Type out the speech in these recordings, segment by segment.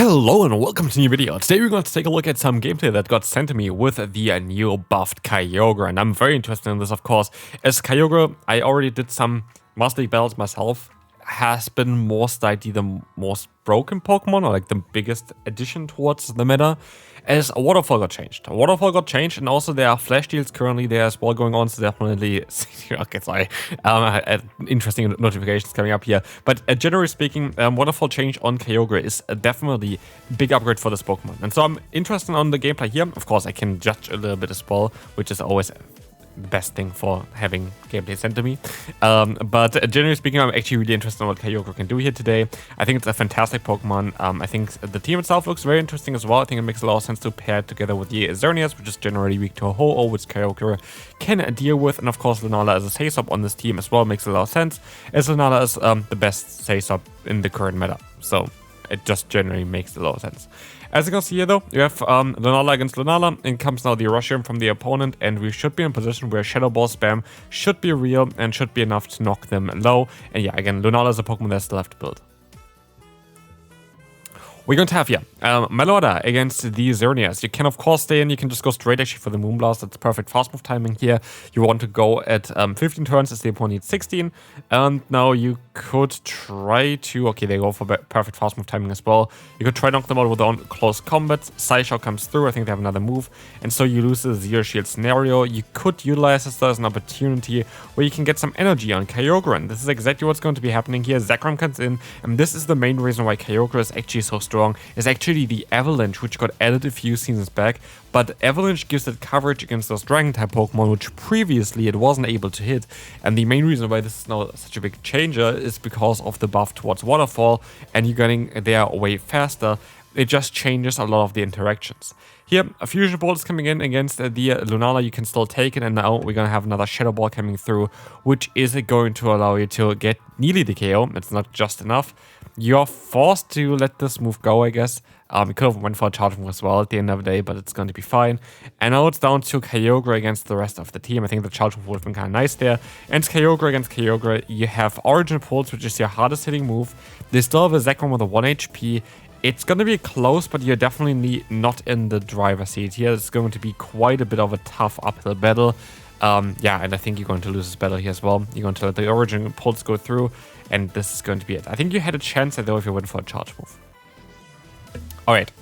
Hello and welcome to a new video. Today we're going to take a look at some gameplay that got sent to me with the new buffed Kyogre, and I'm very interested in this, of course, as Kyogre, I already did some Master League battles myself, has been most likely the most broken Pokemon, or like the biggest addition towards the meta, as a Waterfall got changed. And also there are flash deals currently there as well going on, so definitely, okay, sorry, interesting notifications coming up here. But generally speaking, Waterfall change on Kyogre is definitely a big upgrade for this Pokemon. And so I'm interested on the gameplay here. Of course, I can judge a little bit as well, which is always best thing for having gameplay sent to me. But generally speaking, I'm actually really interested in what Kyogre can do here today. I think it's a fantastic Pokemon. I think the team itself looks very interesting as well. I think it makes a lot of sense to pair it together with the Xerneas, which is generally weak to a Ho-Oh, which Kyogre can deal with. And of course, Lunala as a Say-Sop on this team as well makes a lot of sense, as Lunala is the best Say-Sop in the current meta. So it just generally makes a lot of sense. As you can see here though, you have Lunala against Lunala, and comes now the Rushium from the opponent, and we should be in a position where Shadow Ball spam should be real and should be enough to knock them low. And yeah, again, Lunala is a Pokemon that I still have to build. We're going to have here Melora against the Xerneas. You can of course stay in, you can just go straight actually for the Moonblast. That's perfect fast move timing here. You want to go at 15 turns as the opponent needs 16. And now you could try to, okay, they go for perfect fast move timing as well. You could try to knock them out with on close combat. Psyshock comes through, I think they have another move. And so you lose the Zero Shield scenario. You could utilize this as an opportunity where you can get some energy on Kyogre. And this is exactly what's going to be happening here. Zekrom comes in, and this is the main reason why Kyogre is actually so strong. Is actually the Avalanche, which got added a few seasons back, but Avalanche gives it coverage against those Dragon type Pokemon, which previously it wasn't able to hit. And the main reason why this is now such a big changer is because of the buff towards Waterfall, and you're getting there way faster. It just changes a lot of the interactions. Here, a Fusion Bolt is coming in against the Lunala. You can still take it, and now we're going to have another Shadow Ball coming through, which is going to allow you to get nearly the KO. It's not just enough. You're forced to let this move go, I guess. You could have went for a charge move as well at the end of the day, but it's going to be fine. And now it's down to Kyogre against the rest of the team. I think the charge move would have been kind of nice there. And Kyogre against Kyogre, you have Origin Pulse, which is your hardest hitting move. They still have a Zekrom with a 1 HP. It's going to be close, but you're definitely not in the driver's seat here. It's going to be quite a bit of a tough uphill battle. Yeah, and I think you're going to lose this battle here as well. You're going to let the Origin Pulse go through, and this is going to be it. I think you had a chance though if you went for a charge move. Alright,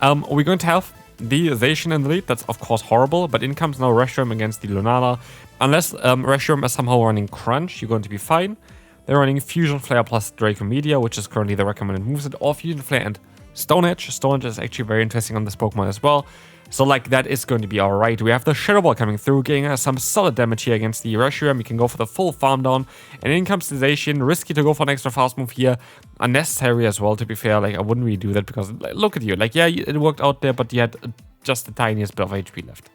we're going to have the Zacian in the lead. That's of course horrible, but in comes now Reshiram against the Lunala. Unless Reshiram is somehow running Crunch, you're going to be fine. They're running Fusion Flare plus Draco Meteor, which is currently the recommended moveset, or Fusion Flare and Stone Edge. Stone Edge is actually very interesting on this Pokemon as well. So like that is going to be alright. We have the Shadow Ball coming through, getting some solid damage here against the Reshiram. You can go for the full farm down. And in comes the Zacian. Risky to go for an extra fast move here. Unnecessary as well, to be fair. Like, I wouldn't really do that because, like, look at you. Like, yeah, it worked out there, but you had just the tiniest bit of HP left.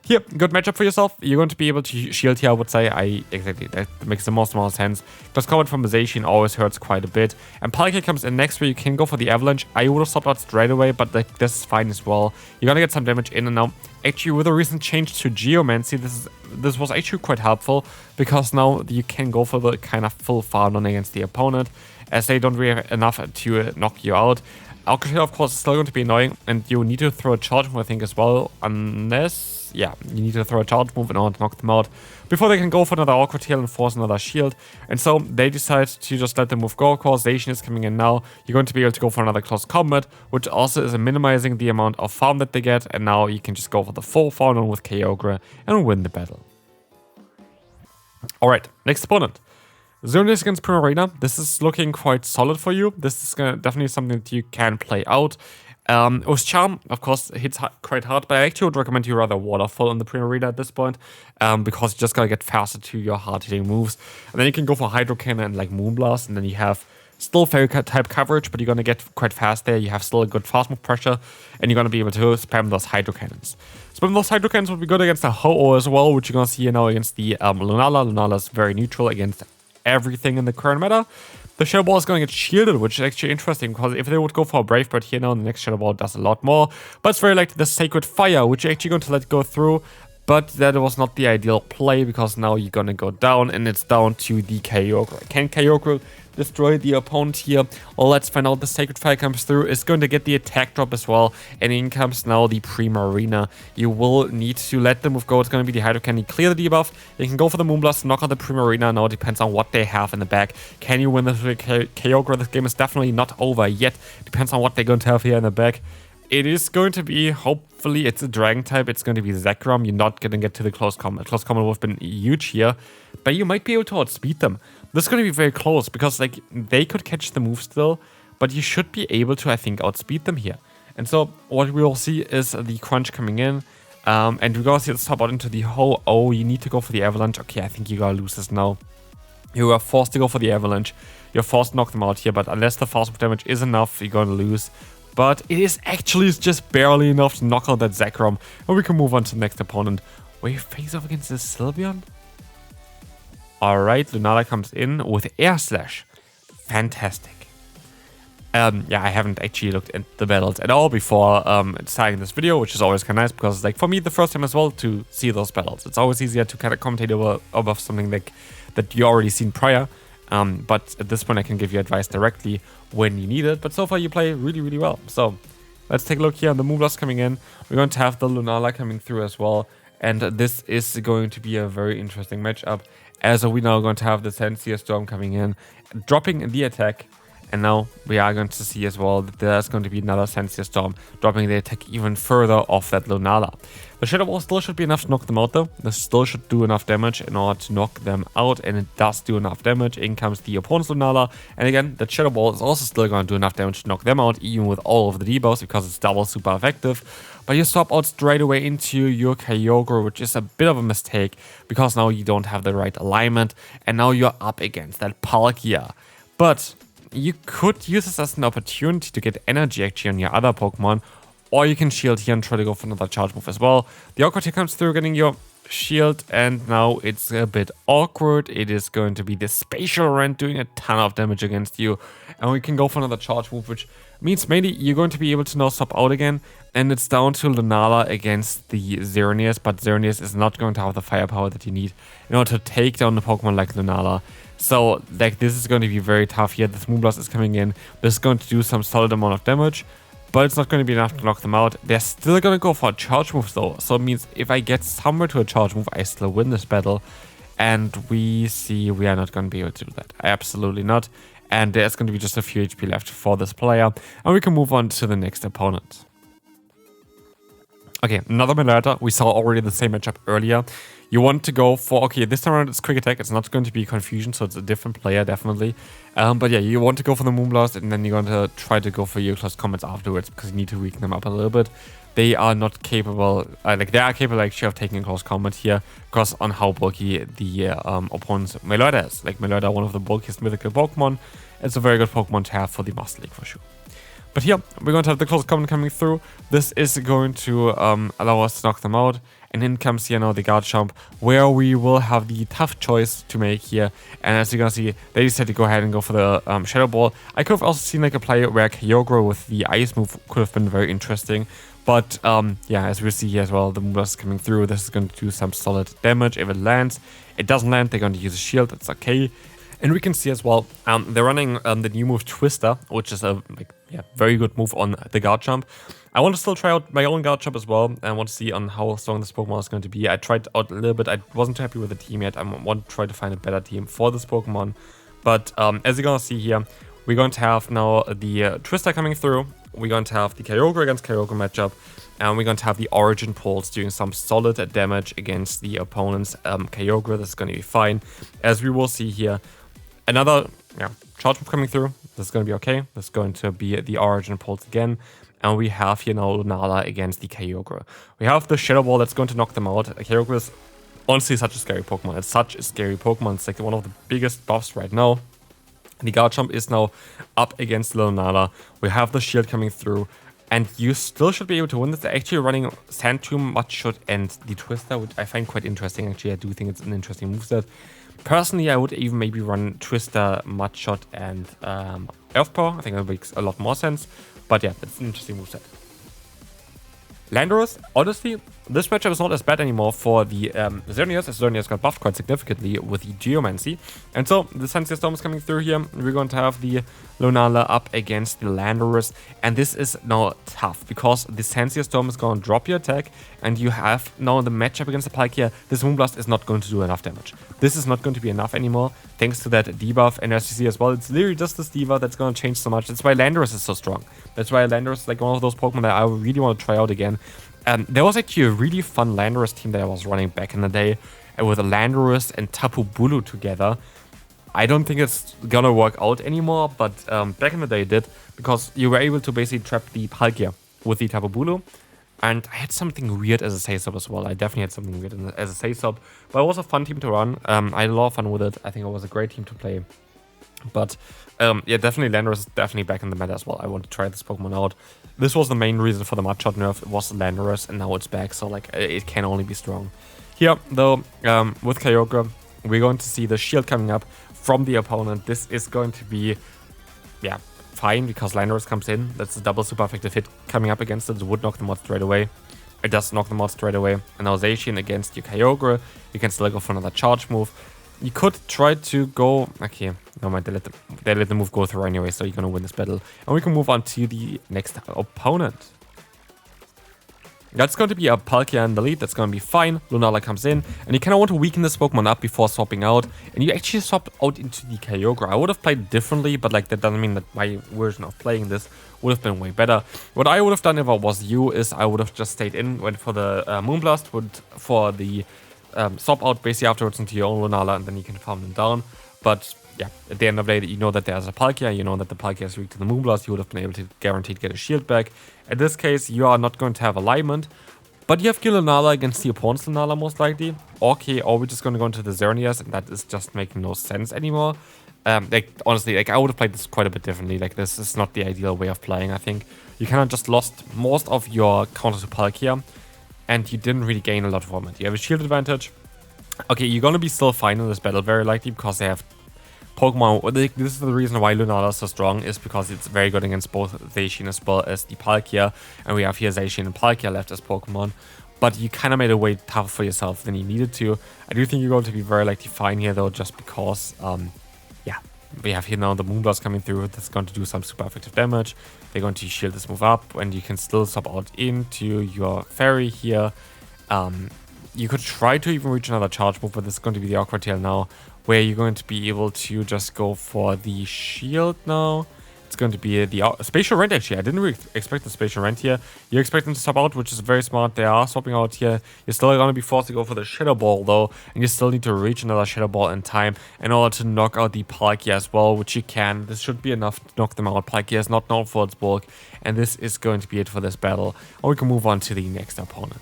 Here, good matchup for yourself. You're going to be able to shield here, I would say. Exactly, that makes the most amount of sense. Because combat from the Zacian always hurts quite a bit. And Palkia comes in next where you can go for the Avalanche. I would have stopped out straight away, but like, this is fine as well. You're going to get some damage in, and now, actually, with a recent change to Geomancy, this was actually quite helpful, because now you can go for the kind of full farm on against the opponent, as they don't really have enough to knock you out. Alcatraz, of course, is still going to be annoying, and you need to throw a charge move, I think, as well, unless... yeah, you need to throw a charge move in order to knock them out before they can go for another Awkward Tail and force another shield. And so they decide to just let the move go. Of course, Zacian is coming in now. You're going to be able to go for another close combat, which also is minimizing the amount of farm that they get. And now you can just go for the full farm on with Kyogre and win the battle. Alright, next opponent. Xerneas against Primarina. This is looking quite solid for you. This is definitely something that you can play out. With Charm, of course, hits quite hard, but I actually would recommend you rather Waterfall on the Primarina at this point, because you just gotta get faster to your hard-hitting moves. And then you can go for Hydro Cannon and like Moonblast, and then you have still Fairy type coverage, but you're gonna get quite fast there. You have still a good fast move pressure, and you're gonna be able to spam those Hydro Cannons. Spam those Hydro Cannons would be good against the Ho-Oh as well, which you're gonna see here now against the Lunala. Lunala is very neutral against everything in the current meta. The Shadow Ball is going to get shielded, which is actually interesting, because if they would go for a Brave Bird here now, the next Shadow Ball does a lot more. But it's very like the Sacred Fire, which you're actually going to let go through. But that was not the ideal play because now you're gonna go down and it's down to the Kyogre. Can Kyogre destroy the opponent here? Well, let's find out. The Sacred Fire comes through. It's going to get the attack drop as well. And in comes now the Primarina. You will need to let the move go. It's going to be the Hydro Candy. Clear the debuff. You can go for the Moonblast, knock out the Primarina. Now it depends on what they have in the back. Can you win this with Kyogre? This game is definitely not over yet. Depends on what they're going to have here in the back. It is going to be, hopefully, it's a Dragon type. It's going to be Zekrom. You're not going to get to the close combat. Close combat would have been huge here, but you might be able to outspeed them. This is going to be very close because, like, they could catch the move still, but you should be able to, I think, outspeed them here. And so what we will see is the Crunch coming in, and we're going to see it stop out into the hole. Oh, you need to go for the Avalanche. Okay, I think you got to lose this now. You are forced to go for the Avalanche. You're forced to knock them out here, but unless the fast move damage is enough, you're going to lose. But it is actually just barely enough to knock out that Zekrom. And we can move on to the next opponent. Where you face off against the Sylveon? Alright, Lunala comes in with Air Slash. Fantastic. Yeah, I haven't actually looked at the battles at all before starting this video, which is always kind of nice because, like, for me, the first time as well to see those battles. It's always easier to kind of commentate over something like that you already seen prior. But at this point I can give you advice directly when you need it, but so far you play really, really well. So let's take a look here on the Moonblast coming in. We're going to have the Lunala coming through as well, and this is going to be a very interesting matchup, as we now going to have the Sensei Storm coming in, dropping the attack, and now we are going to see as well that there's going to be another Sensei Storm, dropping the attack even further off that Lunala. The Shadow Ball still should be enough to knock them out though. This still should do enough damage in order to knock them out, and it does do enough damage. In comes the opponent's Lunala, and again, the Shadow Ball is also still going to do enough damage to knock them out, even with all of the debuffs, because it's double super effective. But you swap out straight away into your Kyogre, which is a bit of a mistake, because now you don't have the right alignment, and now you're up against that Palkia. But you could use this as an opportunity to get energy actually on your other Pokemon, or you can shield here and try to go for another charge move as well. The awkward here comes through, getting your shield, and now it's a bit awkward. It is going to be the Spatial Rent doing a ton of damage against you, and we can go for another charge move, which means maybe you're going to be able to now swap out again, and it's down to Lunala against the Xerneas, but Xerneas is not going to have the firepower that you need in order to take down a Pokemon like Lunala. So, like, this is going to be very tough here. This Moonblast is coming in. This is going to do some solid amount of damage, but it's not going to be enough to knock them out. They're still going to go for a charge move though. So it means if I get somewhere to a charge move, I still win this battle. And we see we are not going to be able to do that. Absolutely not. And there's going to be just a few HP left for this player. And we can move on to the next opponent. Okay, another Marshadow. We saw already the same matchup earlier. You want to go for, okay, this time around it's Quick Attack. It's not going to be Confusion, so it's a different player, definitely. But yeah, you want to go for the Moonblast, and then you're going to try to go for your close combats afterwards, because you need to weaken them up a little bit. They are not capable, they are capable actually of taking a close combat here, because on how bulky the opponent's Marshadow is. Like, Marshadow, one of the bulkiest mythical Pokemon. It's a very good Pokemon to have for the Master League for sure. But here, we're going to have the close combat coming through. This is going to allow us to knock them out. And in comes here now the Garchomp, where we will have the tough choice to make here. And as you're going to see, they decided to go ahead and go for the Shadow Ball. I could have also seen like a play where Kyogre with the Ice move could have been very interesting. But yeah, as we see here as well, the Moonblast is coming through. This is going to do some solid damage if it lands. It doesn't land, they're going to use a shield, that's okay. And we can see as well, they're running the new move Twister, which is a very good move on the Garchomp. I want to still try out my own Garchomp as well. I want to see on how strong this Pokemon is going to be. I tried out a little bit. I wasn't too happy with the team yet. I want to try to find a better team for this Pokemon. But as you're going to see here, we're going to have now the Twister coming through. We're going to have the Kyogre against Kyogre matchup. And we're going to have the Origin Pulse doing some solid damage against the opponent's Kyogre. This is going to be fine. As we will see here, another charge move coming through. This is going to be okay. This is going to be the Origin Pulse again. And we have here now Lunala against the Kyogre. We have the Shadow Ball that's going to knock them out. Kyogre is honestly such a scary Pokemon. It's such a scary Pokemon. It's like one of the biggest buffs right now. The Garchomp is now up against Lunala. We have the shield coming through. And you still should be able to win this. They're actually running Sand Tomb, Mudshot, and the Twister, which I find quite interesting. Actually, I do think it's an interesting moveset. Personally, I would even maybe run Twister, Mudshot, and Earth Power. I think that makes a lot more sense. But yeah, it's an interesting moveset. Landorus, honestly, this matchup is not as bad anymore for the Xerneas, as Xerneas got buffed quite significantly with the Geomancy. And so the Sensei Storm is coming through here. We're going to have the Lunala up against the Landorus. And this is now tough because the Sensei Storm is going to drop your attack. And you have now the matchup against the Palkia. This Moonblast is not going to do enough damage. This is not going to be enough anymore, thanks to that debuff. And as you see as well, it's literally just this debuff that's going to change so much. That's why Landorus is so strong. That's why Landorus is like one of those Pokemon that I really want to try out again. There was actually a really fun Landorus team that I was running back in the day with Landorus and Tapu Bulu together. I don't think it's gonna work out anymore, but back in the day it did, because you were able to basically trap the Palkia with the Tapu Bulu. And I had something weird as a Say-Sub as well. I definitely had something weird as a Say-Sub, but it was a fun team to run. I had a lot of fun with it. I think it was a great team to play. But yeah, definitely Landorus is definitely back in the meta as well. I want to try this Pokemon out. This was the main reason for the Mudshot nerf. It was Landorus, and now it's back, so like it can only be strong. Here, though, with Kyogre, we're going to see the shield coming up from the opponent. This is going to be, yeah, fine, because Landorus comes in. That's a double super effective hit coming up against it. It would knock them out straight away. It does knock them out straight away. And now Zacian against your Kyogre. You can still go for another charge move. You could try to go... Okay, no mind, they let the move go through anyway, so you're going to win this battle. And we can move on to the next opponent. That's going to be a Palkia in the lead. That's going to be fine. Lunala comes in, and you kind of want to weaken this Pokemon up before swapping out. And you actually swap out into the Kyogre. I would have played differently, but like that doesn't mean that my version of playing this would have been way better. What I would have done if I was you is I would have just stayed in, went for the Moonblast, for the swap out basically afterwards into your own Lunala, and then you can farm them down. But yeah, at the end of the day, you know that there's a Palkia, you know that the Palkia is weak to the Moonblast, you would have been able to guaranteed get a shield back. In this case, you are not going to have alignment, but you have your Lunala against the opponent's Lunala most likely. Okay, or we're just going to go into the Xerneas, and that is just making no sense anymore. Like, honestly, like I would have played this quite a bit differently. Like, this is not the ideal way of playing, I think. You kind of just lost most of your counter to Palkia, and you didn't really gain a lot from it. You have a shield advantage. Okay, you're going to be still fine in this battle, very likely, because they have Pokemon. This is the reason why Lunala is so strong, is because it's very good against both Zacian as well as the Palkia. And we have here Zacian and Palkia left as Pokemon. But you kind of made it way tougher for yourself than you needed to. I do think you're going to be very likely fine here, though, just because, yeah, we have here now the Moonblast coming through. That's going to do some super effective damage. They're going to shield this move up, and you can still swap out into your Fairy here. You could try to even reach another charge move, but this is going to be the awkward tail now, where you're going to be able to just go for the shield now. It's going to be the Spatial Rent, actually. I didn't really expect the Spatial Rent here. You expect them to swap out, which is very smart. They are swapping out here. You're still going to be forced to go for the Shadow Ball, though, and you still need to reach another Shadow Ball in time in order to knock out the Palkia as well, which you can. This should be enough to knock them out. Palkia is not known for its bulk, and this is going to be it for this battle. Or we can move on to the next opponent.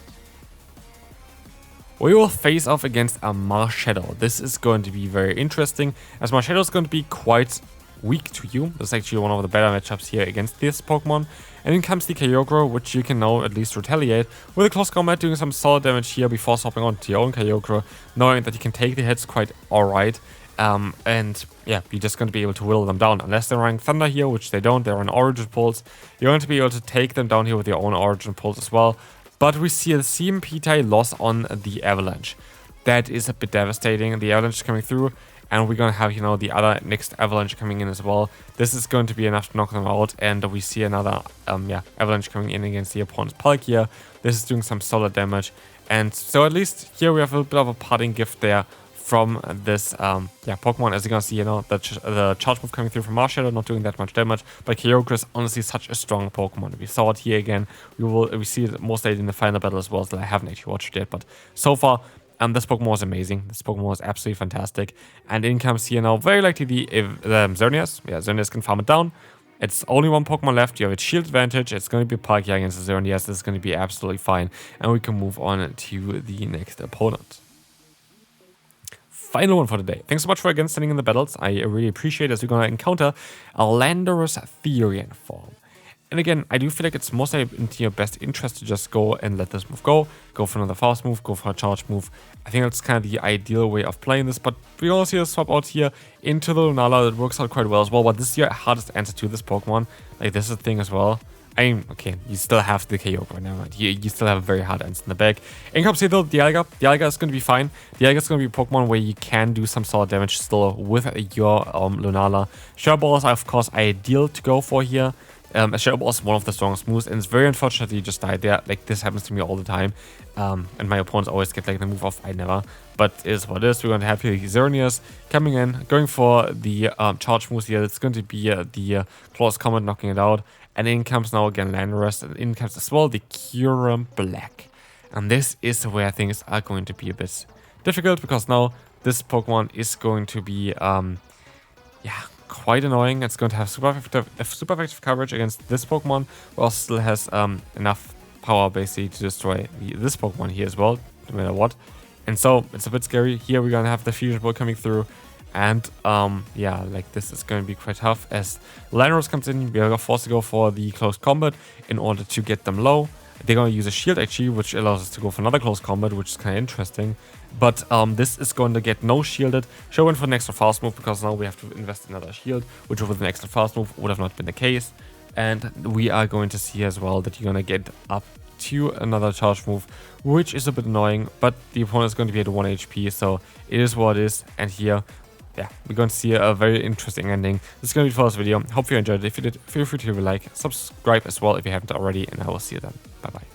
We will face off against a Marshadow. This is going to be very interesting, as Marshadow is going to be quite weak to you. This is actually one of the better matchups here against this Pokemon. And then comes the Kyogre, which you can now at least retaliate with a close combat, doing some solid damage here before swapping on to your own Kyogre, knowing that you can take the hits quite alright. And yeah, you're just going to be able to whittle them down. Unless they're running Thunder here, which they don't, they're on Origin Pulse. You're going to be able to take them down here with your own Origin Pulse as well. But we see a CMP tie loss on the Avalanche. That is a bit devastating. The Avalanche is coming through, and we're going to have, you know, the other next Avalanche coming in as well. This is going to be enough to knock them out, and we see another Avalanche coming in against the opponent's Palkia. This is doing some solid damage, and so at least here we have a little bit of a parting gift there from this Pokemon. As you're gonna see, you know, the charge move coming through from Marshadow, not doing that much damage, but Kyogre is honestly such a strong Pokemon. We saw it here again. We see it most likely in the final battle as well, so I haven't actually watched it yet, but so far this Pokemon was amazing. This Pokemon was absolutely fantastic. And in comes here now very likely the Xerneas. Yeah, Xerneas can farm it down. It's only one Pokemon left. You have a shield advantage. It's going to be Palkia against the Xerneas. This is going to be absolutely fine, and we can move on to the next opponent. Final one for today. Thanks so much for again sending in the battles. I really appreciate it, as we're going to encounter a Landorus Therian form. And again, I do feel like it's mostly into your best interest to just go and let this move go. Go for another fast move, go for a charge move. I think that's kind of the ideal way of playing this, but we also see a swap out here into the Lunala. That works out quite well as well, but this is your hardest answer to this Pokemon. Like, this is the thing as well. Okay, you still have the Kyogre, never mind. You still have a very hard answer in the back. In comes here though, Dialga. Dialga is going to be fine. Dialga is going to be a Pokemon where you can do some sort of damage still with your Lunala. Shadow Ball is of course ideal to go for here. A Shadow Ball is one of the strongest moves, and it's very unfortunate that you just died there. Like, this happens to me all the time. And my opponents always get like the move off, I never. But it is what it is. We're going to have here Xerneas coming in, going for the charge moves here. It's going to be the Close Combat, knocking it out. And in comes now again Landorus, and in comes as well the Kyurem Black. And this is where things are going to be a bit difficult, because now this Pokemon is going to be, quite annoying. It's going to have super effective coverage against this Pokemon, who also still has enough power basically to destroy this Pokemon here as well, no matter what. And so it's a bit scary. Here we're going to have the Fusion Ball coming through. And like this is going to be quite tough as Landorus comes in. We are forced to go for the close combat in order to get them low. They're going to use a shield actually, which allows us to go for another close combat, which is kind of interesting. But this is going to get no shielded. Show in for an extra fast move, because now we have to invest another shield, which with an extra fast move would have not been the case. And we are going to see as well that you're going to get up to another charge move, which is a bit annoying. But the opponent is going to be at 1 HP, so it is what it is. And here, we're going to see a very interesting ending. This is going to be for this video. Hope you enjoyed it. If you did, feel free to leave a like, subscribe as well if you haven't already, and I will see you then. Bye bye.